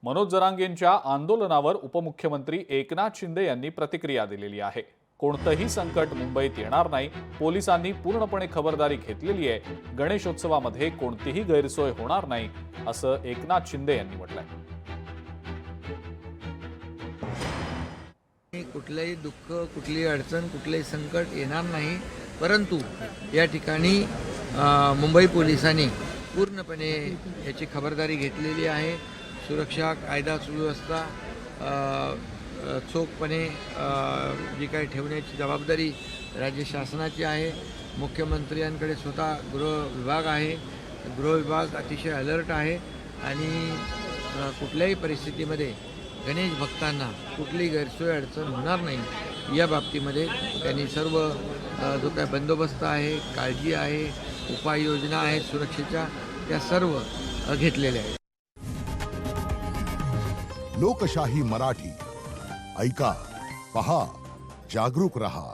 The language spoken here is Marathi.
मनोज जरांगेंच्या आंदोलनावर उपमुख्यमंत्री एकनाथ शिंदे यांनी प्रतिक्रिया दिलेली आहे। कोणतंही संकट मुंबईत येणार नाही, पोलिसांनी पूर्णपणे खबरदारी घेतलेली आहे, गणेशोत्सवामध्ये कोणतीही गैरसोय होणार नाही, असं एकनाथ शिंदे यांनी म्हटलंय। कुठलंही दुःख, कुठलीही अडचण, कुठलंही संकट येणार नाही, परंतु या ठिकाणी मुंबई पोलिसांनी पूर्णपणे याची खबरदारी घेतलेली आहे। सुरक्षा, कायदा सुव्यवस्था चोखपणे जी काही ठेवण्याची जबाबदारी राज्य शासनाची आहे। मुख्यमंत्र्यांकडे स्वतः गृह विभाग आहे, गृह विभाग अतिशय अलर्ट आहे आणि कुठल्याही परिस्थितीमध्ये गणेश भक्तांना कुठलीही गैरसोय अडचण होणार नाही या बाबतीमध्ये त्यांनी सर्व जो काय बंदोबस्त आहे, काळजी आहे, उपाययोजना आहेत सुरक्षेच्या, त्या सर्व घेतलेल्या आहेत। लोकशाही मराठी ऐका, पहा, जागरूक रहा।